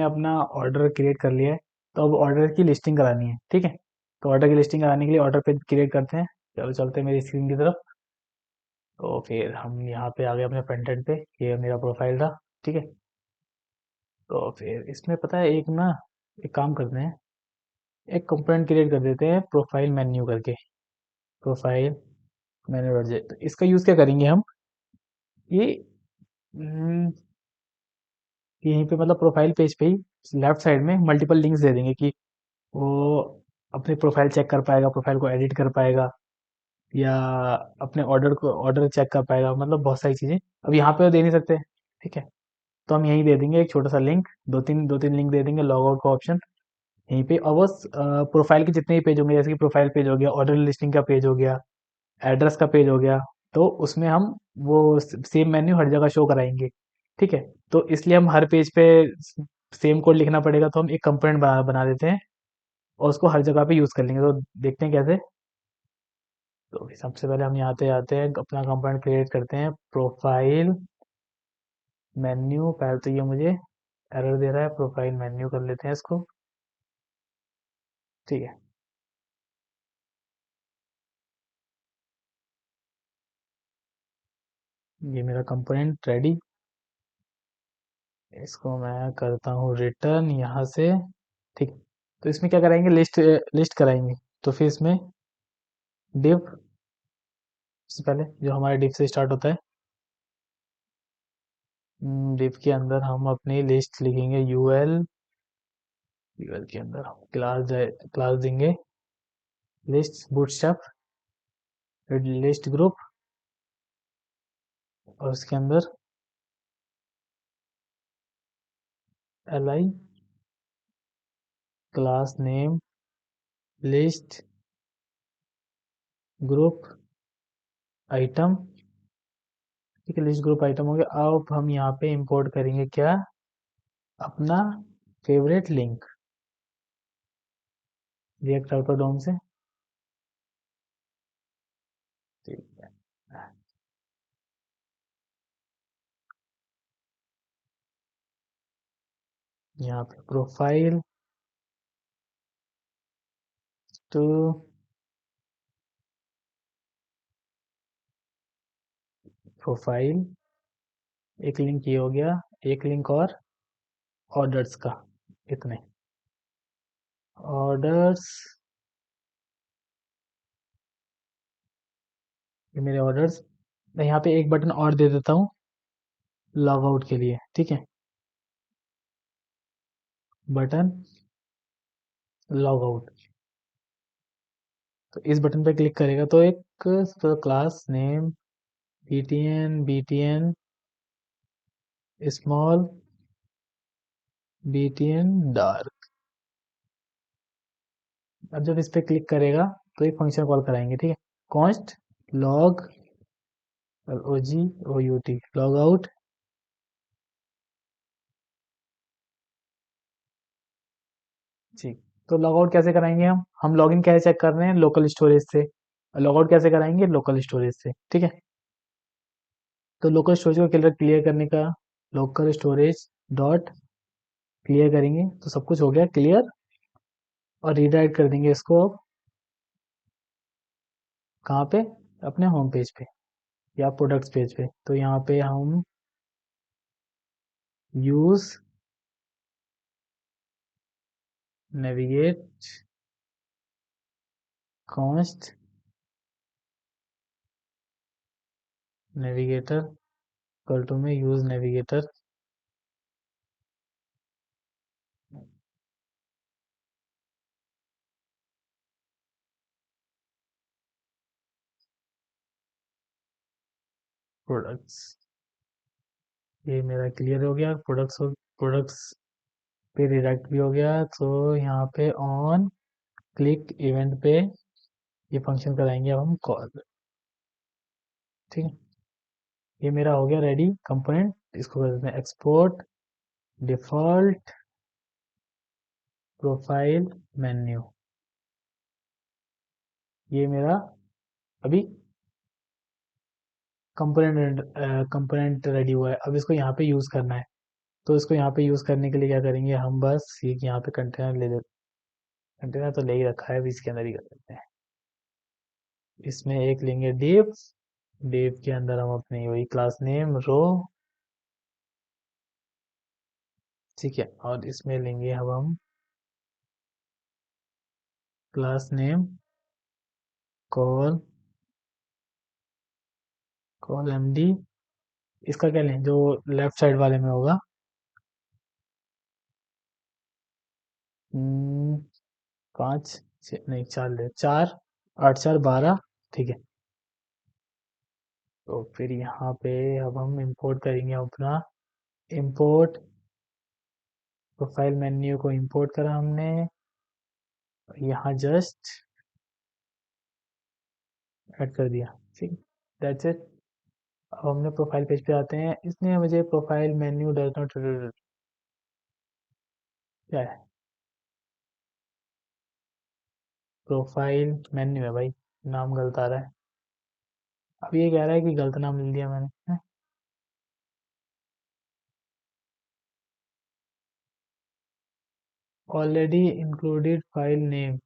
हमने अपना order create कर लिया है। तो अब ऑर्डर की लिस्टिंग करानी है, ठीक है। तो ऑर्डर की लिस्टिंग कराने के लिए ऑर्डर पेज क्रिएट करते हैं। चलो चलते हैं मेरी स्क्रीन की तरफ। तो फिर हम यहाँ पे आ गए अपने फ्रंट एंड पे। ये मेरा प्रोफाइल था, ठीक है। तो फिर इसमें पता है एक काम करते हैं। एक कंपोनेंट क्रिएट कर देते हैं प्रोफाइल मेन्यू करके। प्रोफाइल मेन्यू डॉट जे, तो इसका यूज़ क्या करेंगे हम? ये हम्म, यहीं पे मतलब प्रोफाइल पेज पे ही लेफ्ट साइड में मल्टीपल लिंक्स दे देंगे कि वो अपनी प्रोफाइल चेक कर पाएगा, प्रोफाइल को एडिट कर पाएगा, या अपने ऑर्डर चेक कर पाएगा, मतलब बहुत सारी चीज़ें। अब यहाँ पे तो दे नहीं सकते, ठीक है। तो हम यहीं दे देंगे एक छोटा सा लिंक, दो तीन लिंक दे देंगे, लॉग आउट का ऑप्शन यहीं पे। और बस प्रोफाइल के जितने भी पेज होंगे, जैसे कि प्रोफाइल पेज हो गया, ऑर्डर लिस्टिंग का पेज हो गया, एड्रेस का पेज हो गया, तो उसमें हम वो सेम मेन्यू हर जगह शो कराएंगे, ठीक है। तो इसलिए हम हर पेज पे सेम कोड लिखना पड़ेगा, तो हम एक कंपोनेंट बना बना देते हैं और उसको हर जगह पे यूज़ कर लेंगे। तो देखते हैं कैसे। तो सबसे पहले हम यहाँ पे आते हैं, अपना कंपोनेंट क्रिएट करते हैं प्रोफाइल मेन्यू। पहले तो ये मुझे एरर दे रहा है, प्रोफाइल मेन्यू कर लेते हैं इसको, ठीक है। ये मेरा कंपोनेंट रेडी। इसको मैं करता हूँ रिटर्न यहाँ से, ठीक। तो इसमें क्या कराएंगे, लिस्ट लिस्ट कराएंगे। तो फिर इसमें डिव, सबसे पहले जो हमारे डिव से स्टार्ट होता है, डिव के अंदर हम अपनी लिस्ट लिखेंगे यूएल। यूएल के अंदर हम क्लास देंगे लिस्ट बूटस्ट्रैप लिस्ट ग्रुप, और उसके अंदर li class name list group item, ठीक है। लिस्ट ग्रुप आइटम हो गया। अब हम यहाँ पे इंपोर्ट करेंगे क्या, अपना फेवरेट लिंक रिएक्ट आउटोडोम से, ठीक है। यहाँ पे प्रोफाइल टू प्रोफाइल, एक लिंक ये हो गया, एक लिंक और ऑर्डर्स का, इतने ऑर्डर्स। ये मेरे ऑर्डर्स। मैं यहाँ पे एक बटन और दे देता हूँ लॉग आउट के लिए, ठीक है। बटन लॉग आउट, तो इस बटन पे क्लिक करेगा तो एक class name btn small btn dark. अब जब इस पे क्लिक करेगा तो एक फंक्शन कॉल कराएंगे, ठीक है। Const log OGOUT log out, ठीक। तो लॉग आउट कैसे कराएंगे हम लॉगिन कैसे चेक कर रहे हैं, लोकल स्टोरेज से। लॉग आउट कैसे कराएंगे, लोकल स्टोरेज से, ठीक है। तो लोकल स्टोरेज को क्लियर क्लियर करने का, लोकल स्टोरेज डॉट क्लियर करेंगे तो सब कुछ हो गया क्लियर। और रीडायरेक्ट कर देंगे इसको अब कहाँ पे, अपने होम पेज पे या प्रोडक्ट्स पेज पे। तो यहाँ पे हम यूज नेविगेट कॉन्स्ट नेविगेटर कल टू में यूज नेविगेटर, प्रोडक्ट्स। ये मेरा क्लियर हो गया, प्रोडक्ट्स पे रिडायरेक्ट भी हो गया। तो यहाँ पे ऑन क्लिक इवेंट पे ये फंक्शन कराएंगे अब हम कॉल, ठीक है। ये मेरा हो गया रेडी कंपोनेंट। इसको कर देते हैं एक्सपोर्ट डिफॉल्ट प्रोफाइल मेन्यू। ये मेरा अभी कंपोनेंट रेडी हुआ है। अब इसको यहाँ पे यूज करना है। तो इसको यहाँ पे यूज़ करने के लिए क्या करेंगे हम, बस ये कि यहाँ पे कंटेनर ले लेते। कंटेनर तो ले ही रखा है, अभी इसके अंदर ही कर लेते हैं। इसमें एक लेंगे div। div के अंदर हम अपने वही क्लास नेम रो, ठीक है, और इसमें लेंगे अब हम class name call, call MD. इसका क्या लें, जो लेफ्ट साइड वाले में होगा, 5 नहीं 4 ले, 4 8 4 12, ठीक है। तो फिर यहाँ पे अब हम इंपोर्ट करेंगे अपना, इंपोर्ट प्रोफाइल मेन्यू को इंपोर्ट करा हमने, यहाँ जस्ट ऐड कर दिया, ठीक, दैट्स इट। अब हमने प्रोफाइल पेज पे आते हैं, इसने मुझे प्रोफाइल मेन्यू डज नॉट, क्या है, प्रोफाइल मेन्यू है भाई, नाम गलत आ रहा है। अब ये कह रहा है कि गलत नाम ले लिया मैंने। ऑलरेडी इंक्लूडेड फाइल नेम,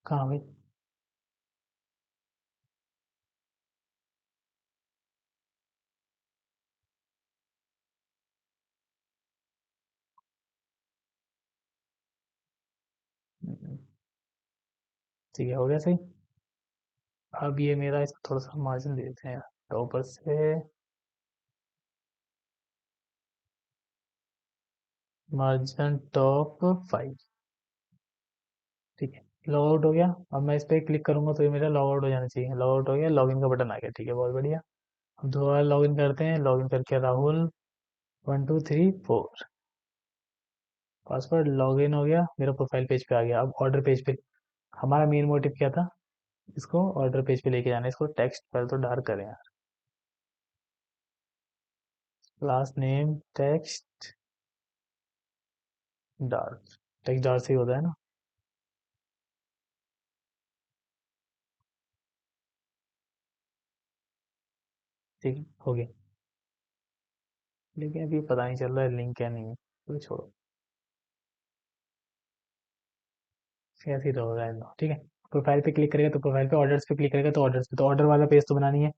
कहाँ भाई, ठीक है, हो गया सही। अब ये मेरा, इसको थोड़ा सा मार्जिन दे देते हैं तो ऊपर से, मार्जिन टॉप 5, ठीक है। लॉग आउट हो गया। अब मैं इस पर क्लिक करूंगा तो ये मेरा लॉग आउट हो जाना चाहिए, लॉग आउट हो गया, लॉगिन का बटन आ गया, ठीक है, बहुत बढ़िया। अब दोबारा लॉगिन करते हैं, लॉगिन करके राहुल 1234, पासवर्ड, लॉगिन हो गया, मेरा प्रोफाइल पेज पे आ गया। अब ऑर्डर पेज पे, हमारा मेन मोटिव क्या था, इसको ऑर्डर पेज पे लेके जाना है। इसको टेक्स्ट पहले तो डार्क करें यार, class name text dark, text dark से ही होता है ना, ठीक है, हो गया। लेकिन अभी पता नहीं चल रहा है लिंक क्या नहीं है, तो छोड़ो, ऐसे ही तो होगा एकदम, ठीक है। प्रोफाइल पे क्लिक करेगा तो प्रोफाइल पे, ऑर्डर्स पे क्लिक करेगा तो ऑर्डर्स पे, तो ऑर्डर वाला पेज तो बनानी है,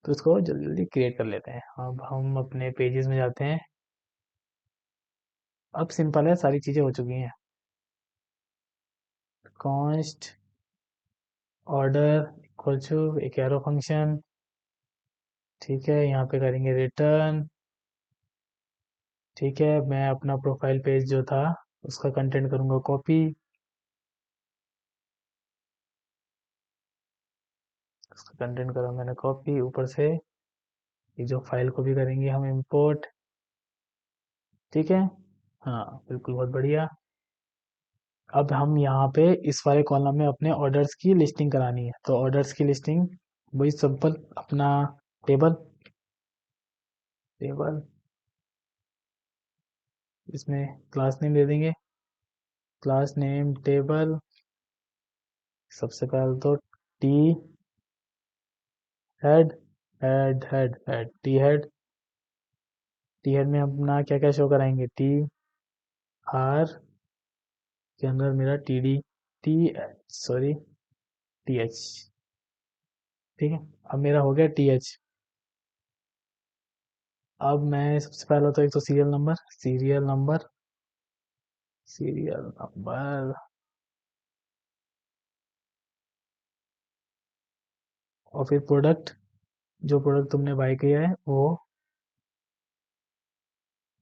तो इसको जल्दी जल्दी क्रिएट कर लेते हैं। अब हम अपने पेजेस में जाते हैं। अब सिंपल है, सारी चीज़ें हो चुकी हैं। कॉन्स्ट ऑर्डर इक्वल टू एक एरो फंक्शन, ठीक है, यहाँ पे करेंगे रिटर्न, ठीक है। मैं अपना प्रोफाइल पेज जो था उसका कंटेंट करूँगा कॉपी, उसका कंटेंट करा मैंने कॉपी, ऊपर से ये जो फाइल को भी करेंगे हम इंपोर्ट, ठीक है, हाँ बिल्कुल, बहुत बढ़िया। अब हम यहाँ पे इस वाले कॉलम में अपने ऑर्डर्स की लिस्टिंग करानी है, तो ऑर्डर्स की लिस्टिंग वही सिंपल अपना टेबल, टेबल, इसमें क्लास नेम दे देंगे, क्लास नेम टेबल, सबसे पहले तो T head, head T head, T head में अपना क्या क्या शो कराएंगे, टी आर के अंदर मेरा T D, T sorry T H, ठीक है। अब मेरा हो गया टी एच। अब मैं सबसे पहले तो एक तो serial number, serial number, serial number, और फिर प्रोडक्ट, जो प्रोडक्ट तुमने बाय किया है वो,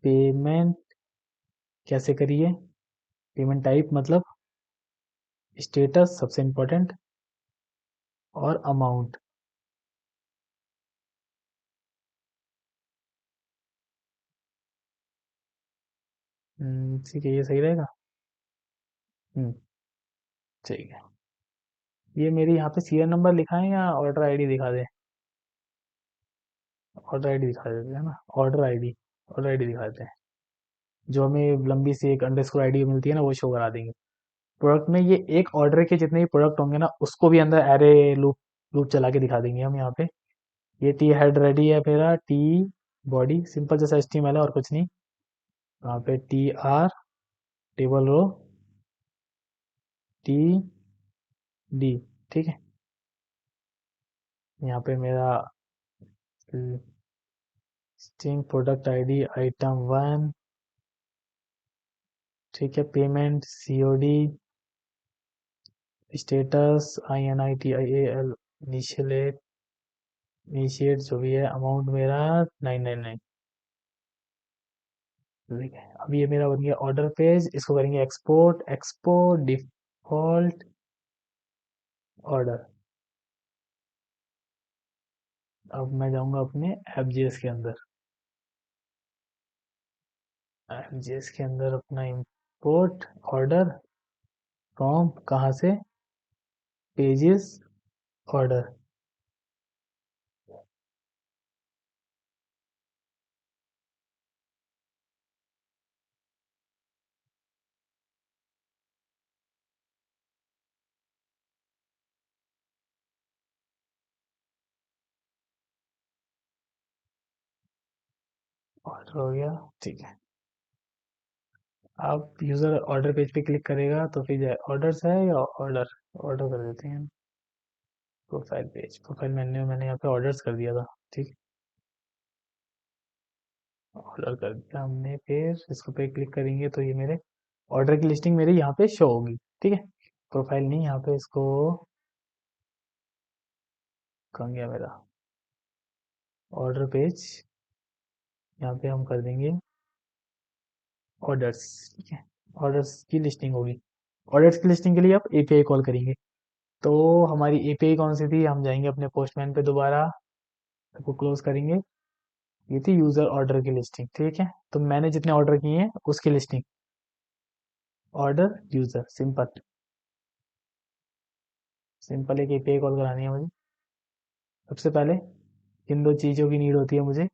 पेमेंट कैसे करिए, पेमेंट टाइप मतलब स्टेटस सबसे इम्पोर्टेंट, और अमाउंट, ठीक है, ये सही रहेगा। हम्म, ठीक है। ये मेरी यहाँ पे सीरियल नंबर लिखा है या ऑर्डर आईडी दिखा दे, ऑर्डर आईडी दिखा देते हैं ना, ऑर्डर आईडी, ऑर्डर आईडी दिखा देते हैं, जो हमें लंबी सी एक अंडरस्कोर आईडी मिलती है ना, वो शो करा देंगे। प्रोडक्ट में ये एक ऑर्डर के जितने भी प्रोडक्ट होंगे ना, उसको भी अंदर एरे लूप, लूप चला के दिखा देंगे हम यहाँ पे। ये टी हेड रेडी है मेरा, टी बॉडी सिंपल जैसा HTML है और कुछ नहीं। यहाँ पे TR टेबल रो TD, ठीक है। यहाँ पे मेरा लिस्टिंग प्रोडक्ट ID item 1, ठीक है। Payment COD, status INITIAL, initiate जो भी है, अमाउंट मेरा 999, ठीक है। अब ये मेरा बन गया ऑर्डर पेज, इसको करेंगे एक्सपोर्ट डिफॉल्ट ऑर्डर। अब मैं जाऊंगा अपने FJS के अंदर, FJS के अंदर अपना इंपोर्ट ऑर्डर फ्रॉम, कहाँ से, पेजेस ऑर्डर। ऑर्डर हो गया, ठीक है। आप यूजर ऑर्डर पेज पे क्लिक करेगा तो फिर ऑर्डर्स है या ऑर्डर, ऑर्डर कर देते हैं। प्रोफाइल पेज, प्रोफाइल मेन्यू मैंने यहाँ पे ऑर्डर्स कर दिया था, ठीक। ऑर्डर कर दिया हमने, फिर इसको पे क्लिक करेंगे तो ये मेरे ऑर्डर की लिस्टिंग मेरी यहाँ पे शो होगी, ठीक है। प्रोफाइल नहीं, यहाँ पे इसको, कहाँ गया मेरा ऑर्डर पेज, यहाँ पे हम कर देंगे ऑर्डर्स, ठीक है। ऑर्डर्स की लिस्टिंग होगी। ऑर्डर्स की लिस्टिंग के लिए आप API कॉल करेंगे। तो हमारी API कौन सी थी, हम जाएंगे अपने पोस्टमैन पे दोबारा, इसको क्लोज करेंगे। ये थी यूजर ऑर्डर की लिस्टिंग, ठीक है। तो मैंने जितने ऑर्डर किए हैं उसकी listing, order user, simple. Simple एक API कॉल करानी है मुझे। सबसे पहले इन दो चीज़ों की नीड होती है मुझे।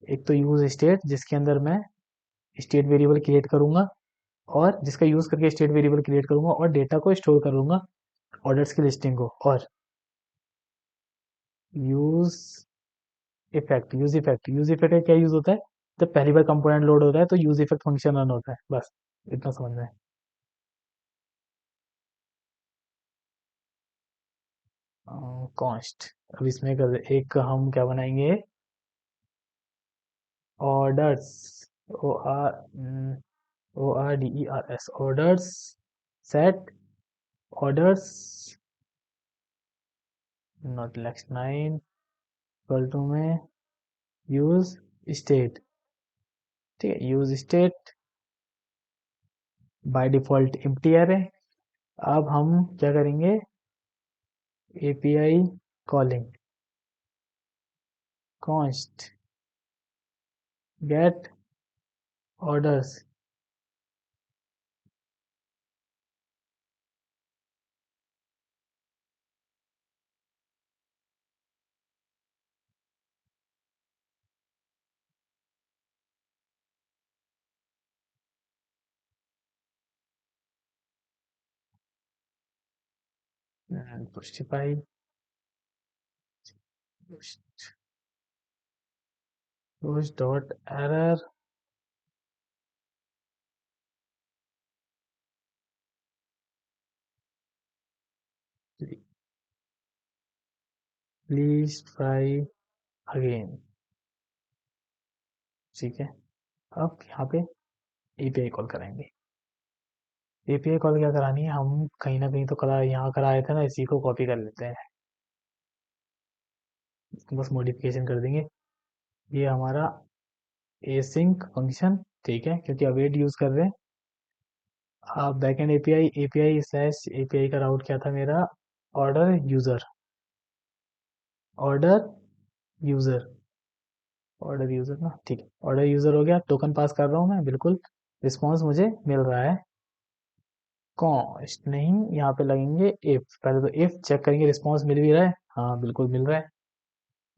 एक तो यूज स्टेट, जिसके अंदर मैं स्टेट वेरिएबल क्रिएट करूंगा, और जिसका यूज करके स्टेट वेरिएबल क्रिएट करूंगा और डेटा को स्टोर करूंगा ऑर्डर्स की लिस्टिंग को। और यूज यूज इफेक्ट का क्या यूज होता है, जब पहली बार कंपोनेंट लोड होता है तो यूज इफेक्ट फंक्शन रन होता है, बस इतना समझ में है। कॉन्स्ट, अब इसमें एक हम क्या बनाएंगे, orders, ORDERS, orders set, orders not लेक्स 9 इक्वल टू में यूज स्टेट, ठीक है। Use state by default empty है। अब हम क्या करेंगे, API calling const get orders, पुष्टिफाई push dot error, please try again, ठीक है। अब यहाँ पे API कॉल करेंगे। API कॉल क्या करानी है, हम कहीं ना कहीं तो करा, यहाँ कराए थे ना, इसी को कॉपी कर लेते हैं, बस मॉडिफिकेशन कर देंगे। ये हमारा एसिंक फंक्शन, ठीक है, क्योंकि अवेट यूज कर रहे हैं। आप बैकएंड API स्लैश API का राउट क्या था मेरा, order user, order user, order user ना, ठीक है। ऑर्डर यूजर हो गया, टोकन पास कर रहा हूँ मैं, बिल्कुल। रिस्पॉन्स मुझे मिल रहा है। कॉस्ट नहीं, यहाँ पे लगेंगे इफ, पहले तो इफ चेक करेंगे रिस्पॉन्स मिल भी रहा है, हाँ बिल्कुल मिल रहा है।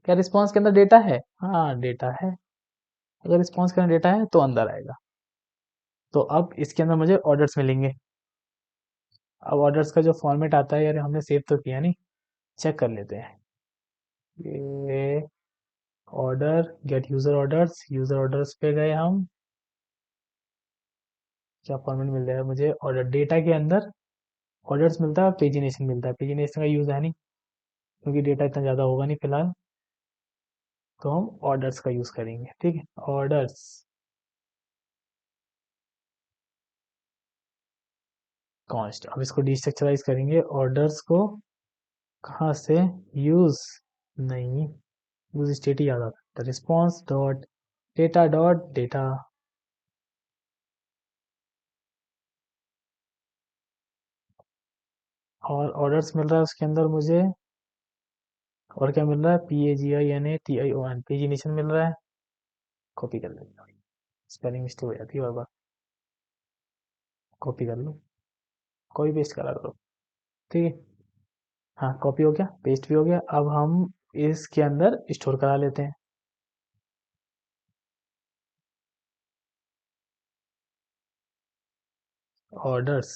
क्या रिस्पॉन्स के अंदर डेटा है, हाँ डेटा है। अगर रिस्पॉन्स के अंदर डेटा है तो अंदर आएगा। तो अब इसके अंदर मुझे ऑर्डर्स मिलेंगे। अब ऑर्डर्स का जो फॉर्मेट आता है, यार हमने सेव तो किया नहीं, चेक कर लेते हैं। ये ऑर्डर गेट यूजर ऑर्डर्स पे गए हम। क्या फॉर्मेट मिल जाएगा मुझे? ऑर्डर डेटा के अंदर ऑर्डर्स मिलता है, पेजिनेशन मिलता है। पेजिनेशन का यूज़ है नहीं क्योंकि डेटा इतना ज़्यादा होगा नहीं फिलहाल, तो हम ऑर्डर्स का यूज़ करेंगे। ठीक है, ऑर्डर्स कॉन्स्ट। अब इसको डिस्ट्रक्चराइज करेंगे ऑर्डर्स को। कहाँ से? यूज़ नहीं, यूज़ स्टेट ही याद आता है। Response dot data. और ऑर्डर्स मिल रहा है उसके अंदर मुझे। और क्या मिल रहा है? PAGINATION, पेजिनेशन मिल रहा है। कॉपी कर लेंगे, स्पेलिंग मिस्टेक हो जाती है बार बार। कॉपी कर लो, कॉपी पेस्ट करा करो। ठीक है, हाँ कॉपी हो गया, पेस्ट भी हो गया। अब हम इसके अंदर स्टोर करा लेते हैं। ऑर्डर्स,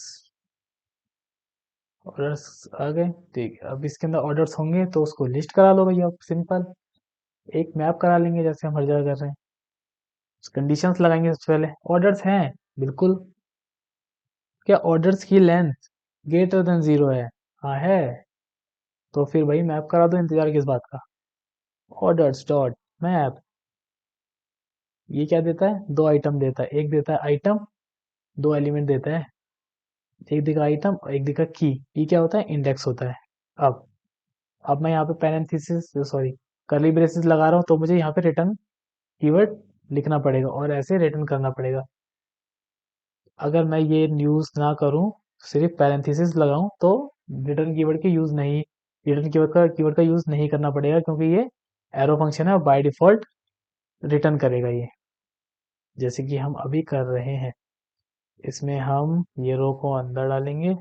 ऑर्डर्स आ गए। ठीक है, अब इसके अंदर ऑर्डर्स होंगे तो उसको लिस्ट करा लो भैया, सिंपल। एक मैप करा लेंगे जैसे हम हर जगह कर रहे हैं। कंडीशंस लगाएंगे सबसे पहले। ऑर्डर्स हैं, बिल्कुल। क्या ऑर्डर्स की लेंथ ग्रेटर देन 0 है? हाँ है। तो फिर भाई मैप करा दो, इंतजार किस बात का। Orders dot map. ये क्या देता है? दो आइटम देता है। एक देता है आइटम, दो एलिमेंट देता है। एक दिखा आइटम और एक दिखा की। ये क्या होता है? इंडेक्स होता है। अब अब मैं यहाँ पे पैरेंथेसिस सॉरी कर्ली ब्रेसेस लगा रहा हूँ तो मुझे यहाँ पे रिटर्न कीवर्ड लिखना पड़ेगा और ऐसे रिटर्न करना पड़ेगा। अगर मैं ये यूज ना करूँ, सिर्फ पैरेंथेसिस लगाऊं, तो रिटर्न कीवर्ड के यूज नहीं, रिटर्न कीवर्ड का यूज नहीं करना पड़ेगा क्योंकि ये एरो फंक्शन है और बाय डिफॉल्ट रिटर्न करेगा ये, जैसे कि हम अभी कर रहे हैं। इसमें हम ये रो को अंदर डालेंगे।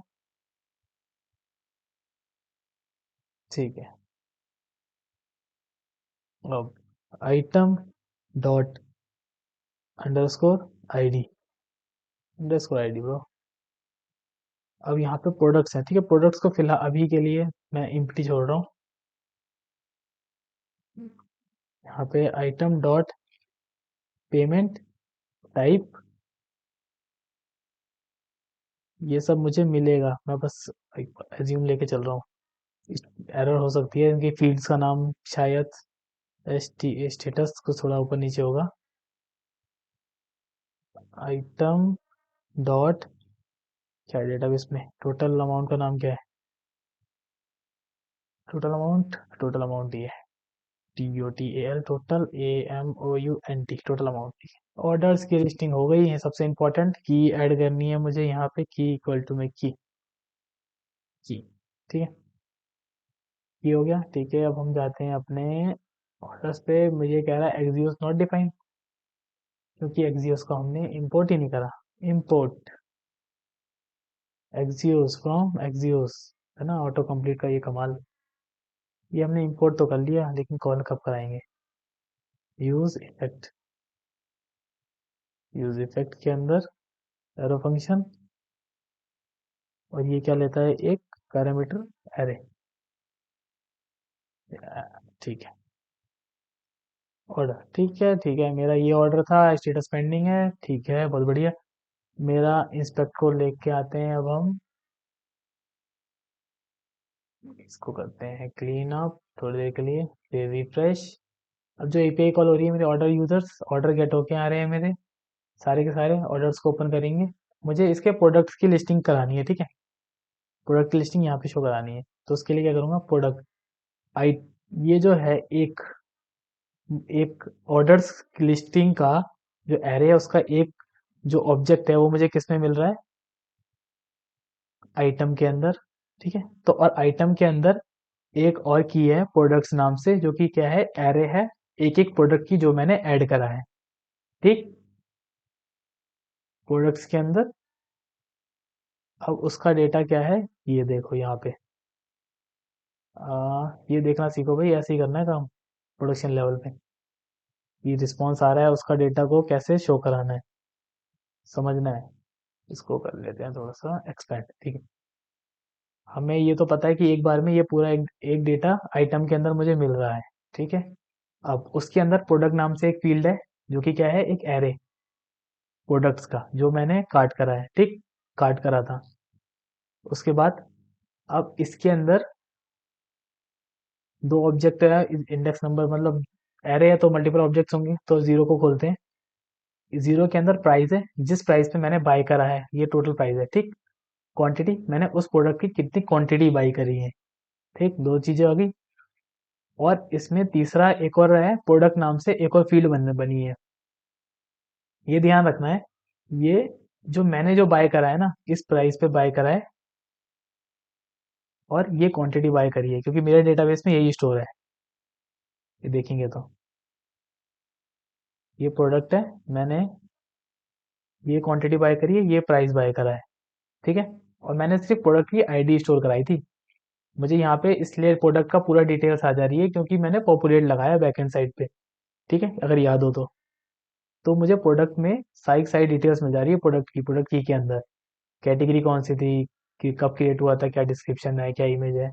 ठीक है, अब item dot underscore ID, underscore ID bro. अब यहाँ पे प्रोडक्ट्स हैं। ठीक है, प्रोडक्ट्स को फिलहाल अभी के लिए मैं इम्प्टी छोड़ रहा हूँ। यहाँ पे आइटम डॉट पेमेंट टाइप, ये सब मुझे मिलेगा। मैं बस एज्यूम लेके चल रहा हूँ, एरर हो सकती है। इनकी फील्ड्स का नाम शायद स्टेटस को थोड़ा ऊपर नीचे होगा। आइटम डॉट क्या डेटाबेस में टोटल अमाउंट का नाम क्या है? टोटल अमाउंट ही है। TOTAL, total AMOUNT, total amount. Orders की लिस्टिंग हो गई है। सबसे इंपॉर्टेंट की ऐड करनी है मुझे यहाँ पे, की इक्वल टू में की। ठीक है, की हो गया। ठीक है, अब हम जाते हैं अपने ऑर्डर्स पे। मुझे कह रहा है एक्सियोस नॉट डिफाइंड, क्योंकि एक्सियोस को हमने इंपोर्ट ही नहीं करा। इंपोर्ट एक्सियोस फ्रॉम एक्सियोस, है ना ऑटो कंप्लीट का ये कमाल। ये हमने इंपोर्ट तो कर लिया लेकिन कॉल कब कराएंगे? यूज इफेक्ट, यूज इफेक्ट के अंदर एरो फंक्शन, और ये क्या लेता है? एक पैरामीटर एरे। ठीक है, ऑर्डर। ठीक है, मेरा ये ऑर्डर था, स्टेटस पेंडिंग है। ठीक है, बहुत बढ़िया। मेरा इंस्पेक्ट को लेके आते हैं अब हम। इसको करते हैं क्लीन अप थोड़ी देर के लिए, फिर रिफ्रेश। अब जो API कॉल हो रही है मेरे ऑर्डर यूजर्स, ऑर्डर गेट होके आ रहे हैं मेरे सारे के सारे ऑर्डर्स को ओपन करेंगे। मुझे इसके प्रोडक्ट्स की लिस्टिंग करानी है। ठीक है, प्रोडक्ट की लिस्टिंग यहाँ पे शो करानी है। तो उसके लिए क्या करूँगा? प्रोडक्ट आई, ये जो है एक एक ऑर्डर्स लिस्टिंग का जो एरे है उसका एक जो ऑब्जेक्ट है वो मुझे किस में मिल रहा है? आइटम के अंदर। ठीक है, तो और आइटम के अंदर एक और की है प्रोडक्ट्स नाम से, जो कि क्या है? एरे है एक एक प्रोडक्ट की जो मैंने ऐड करा है। ठीक, प्रोडक्ट्स के अंदर। अब उसका डेटा क्या है? ये देखो यहाँ पे। ये देखना सीखो भाई, ऐसे ही करना है काम प्रोडक्शन लेवल पे। ये रिस्पॉन्स आ रहा है, उसका डेटा को कैसे शो कराना है, समझना है। इसको कर लेते हैं थोड़ा सा एक्सपेंड। ठीक है, हमें ये तो पता है कि एक बार में ये पूरा एक डेटा आइटम के अंदर मुझे मिल रहा है। ठीक है, अब उसके अंदर प्रोडक्ट नाम से एक फील्ड है, जो कि क्या है, एक एरे प्रोडक्ट्स का, जो मैंने काट करा है, ठीक, काट करा था। उसके बाद अब इसके अंदर दो ऑब्जेक्ट है, इंडेक्स नंबर मतलब एरे है तो मल्टीपल ऑब्जेक्ट्स होंगे, तो जीरो को खोलते हैं। जीरो के अंदर प्राइस है, जिस प्राइस पे मैंने बाय करा है, ये टोटल प्राइस है, ठीक। क्वांटिटी, मैंने उस प्रोडक्ट की कितनी क्वांटिटी बाई करी है, ठीक, दो चीजें हो गई। और इसमें तीसरा एक और है, प्रोडक्ट नाम से एक और फील्ड बनी है। ये ध्यान रखना है, ये जो मैंने जो बाय करा है ना, इस प्राइस पे बाय करा है, और ये क्वांटिटी बाय करी है, क्योंकि मेरे डेटाबेस में यही स्टोर है। ये देखेंगे तो ये प्रोडक्ट है, मैंने ये क्वांटिटी बाय करी है, ये प्राइस बाय करा है, ठीक है। और मैंने सिर्फ प्रोडक्ट की आईडी स्टोर कराई थी। मुझे यहाँ पे इसलिए प्रोडक्ट का पूरा डिटेल्स आ जा रही है, क्योंकि मैंने पॉपुलेट लगाया बैकएंड साइड पे, ठीक है, अगर याद हो तो मुझे प्रोडक्ट में सारी सारी डिटेल्स मिल जा रही है, प्रोडक्ट की के अंदर कैटेगरी कौन सी थी, कि कब क्रिएट हुआ था, क्या डिस्क्रिप्शन है, क्या इमेज है।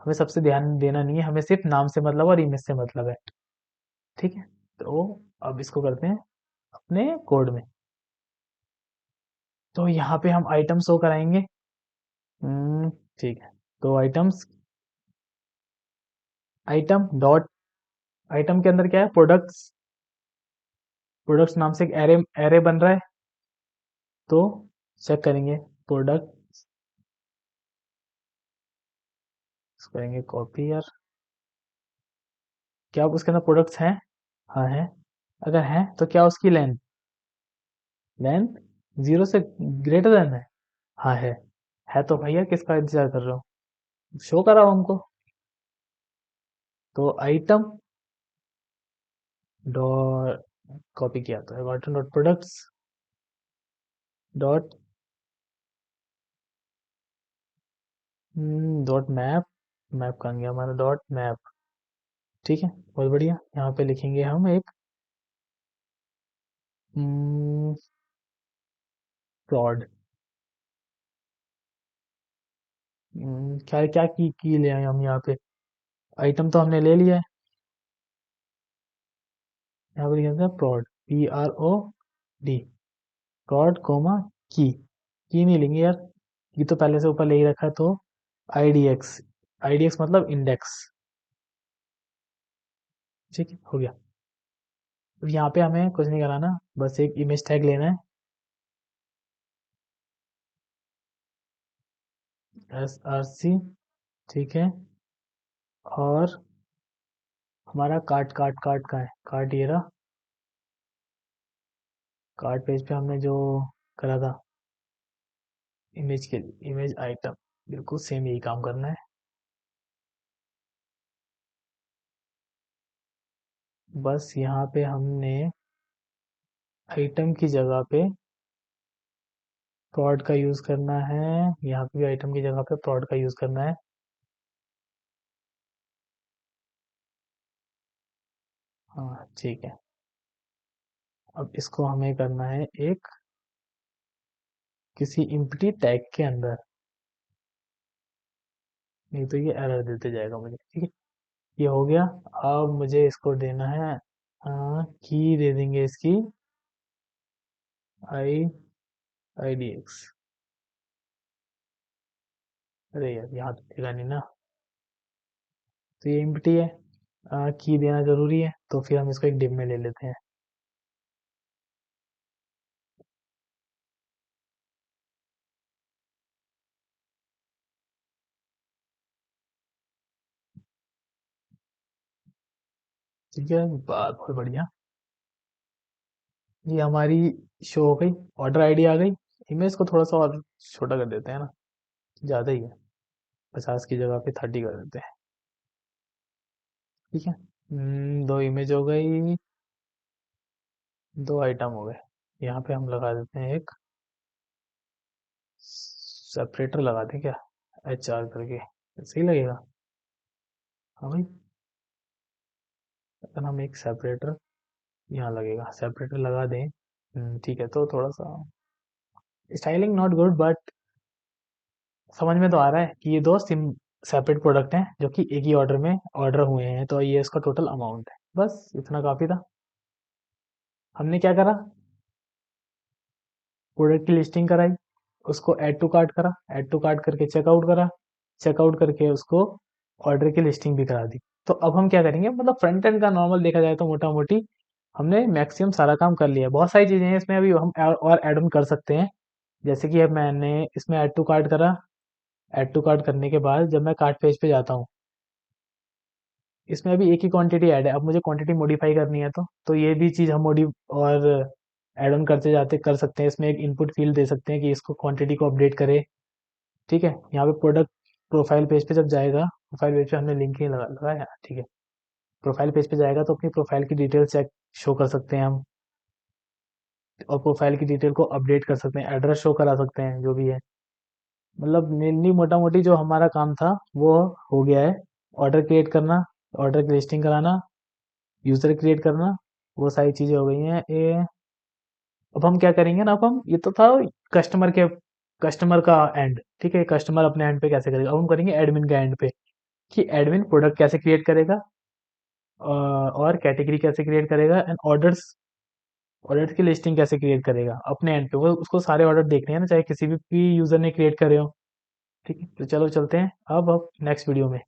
हमें सबसे ध्यान देना नहीं है, हमें सिर्फ नाम से मतलब और इमेज से मतलब है, ठीक है। तो अब इसको करते हैं अपने कोड में। तो यहाँ पे हम आइटम शो कराएंगे। ठीक है। तो आइटम डॉट, आइटम के अंदर क्या है, प्रोडक्ट्स नाम से एक एरे एरे बन रहा है। तो चेक करेंगे प्रोडक्ट, करेंगे कॉपी यार, क्या उसके अंदर प्रोडक्ट्स हैं? हाँ है। अगर हैं तो क्या उसकी लेंथ, लेंथ जीरो से ग्रेटर देन है? हाँ है तो भैया किसका इंतजार कर रहे हो, शो कराओ हमको। तो आइटम डॉट, कॉपी किया तो है, item dot products dot dot map, map कहाँ गया हमारा, डॉट मैप, ठीक है। बहुत बढ़िया, यहाँ पे लिखेंगे हम एक प्लॉट। क्या क्या की ले आए हम यहाँ पे, आइटम तो हमने ले लिया है, यहाँ पे लिखा था प्लॉट, PROD, प्लॉट कोमा की नहीं लेंगे यार, की तो पहले से ऊपर ले ही रखा है, तो IDX, IDX मतलब इंडेक्स, ठीक है, हो गया। अब यहाँ पे हमें कुछ नहीं कराना, बस एक इमेज टैग लेना है, SRC, ठीक है। और हमारा कार्ट का है, कार्ट ये रहा, कार्ट पेज पे हमने जो करा था इमेज के लिए, इमेज आइटम, बिल्कुल सेम यही काम करना है। बस यहाँ पे हमने आइटम की जगह पे प्रोड का यूज करना है, यहाँ पे भी आइटम की जगह पे प्रोड का यूज करना है। हाँ ठीक है। अब इसको हमें करना है एक किसी इम्प्टी टैग के अंदर, नहीं तो ये एरर देते जाएगा मुझे, ठीक है। ये हो गया। अब मुझे इसको देना है, की दे देंगे इसकी, आई IDX। अरे यार यहाँ तो देगा नहीं ना, तो ये एम्प्टी है, की देना जरूरी है, तो फिर हम इसको एक डिव में ले लेते हैं। ठीक है, बात बहुत बढ़िया। ये हमारी शो हो गई, ऑर्डर आईडी आ गई। इमेज को थोड़ा सा और छोटा कर देते हैं ना, ज़्यादा ही है, 50 की जगह पे 30 कर देते हैं, ठीक है। दो इमेज हो गई, दो आइटम हो गए। यहाँ पे हम लगा देते हैं एक सेपरेटर, लगा दें क्या, HR करके, सही लगेगा। हाँ भाई, अगर हम एक सेपरेटर यहाँ लगेगा, सेपरेटर लगा दें, ठीक है। तो थोड़ा सा स्टाइलिंग नॉट गुड, बट समझ में तो आ रहा है कि ये दो सिम सेपरेट प्रोडक्ट हैं, जो कि एक ही ऑर्डर में ऑर्डर हुए हैं, तो ये इसका टोटल अमाउंट है। बस इतना काफ़ी था। हमने क्या करा, प्रोडक्ट की लिस्टिंग कराई, उसको ऐड टू कार्ट करा, ऐड टू कार्ट करके चेकआउट करा, चेकआउट करके उसको ऑर्डर की लिस्टिंग भी करा दी। तो अब हम क्या करेंगे, मतलब फ्रंट एंड का नॉर्मल देखा जाए तो मोटा मोटी हमने मैक्सिमम सारा काम कर लिया है। बहुत सारी चीज़ें हैं इसमें, अभी हम और ऐड ऑन कर सकते हैं। जैसे कि अब मैंने इसमें ऐड टू कार्ट करा, ऐड टू कार्ट करने के बाद जब मैं कार्ट पेज पे जाता हूँ, इसमें अभी एक ही क्वांटिटी ऐड है। अब मुझे क्वांटिटी मॉडिफाई करनी है तो ये भी चीज़ हम मॉडि और ऐड ऑन करते जाते कर सकते हैं। इसमें एक इनपुट फील्ड दे सकते हैं कि इसको क्वांटिटी को अपडेट करे। ठीक है, यहाँ पे प्रोडक्ट प्रोफाइल पेज पे जब जाएगा, प्रोफाइल पेज पे हमने लिंक ही लगाया, ठीक है। प्रोफाइल पेज पे जाएगा तो अपनी प्रोफाइल की डिटेल चेक शो कर सकते हैं हम, और प्रोफाइल की डिटेल को अपडेट कर सकते हैं, एड्रेस शो करा सकते हैं, जो भी है। मतलब मेनली मोटा मोटी जो हमारा काम था वो हो गया है। ऑर्डर क्रिएट करना, ऑर्डर की लिस्टिंग कराना, यूज़र क्रिएट करना, वो सारी चीज़ें हो गई हैं। ये अब हम क्या करेंगे ना, अब हम ये तो था कस्टमर के, कस्टमर का एंड, ठीक है, कस्टमर अपने एंड पे कैसे करेगा। अब हम करेंगे एडमिन का एंड पे, कि एडमिन प्रोडक्ट कैसे क्रिएट करेगा, और कैटेगरी कैसे क्रिएट करेगा, एंड ऑर्डर्स, ऑर्डर की लिस्टिंग कैसे क्रिएट करेगा अपने एंड पे। वो उसको सारे ऑर्डर देखने हैं ना, चाहे किसी भी यूज़र ने क्रिएट करे हो। ठीक है, तो चलो चलते हैं अब नेक्स्ट वीडियो में।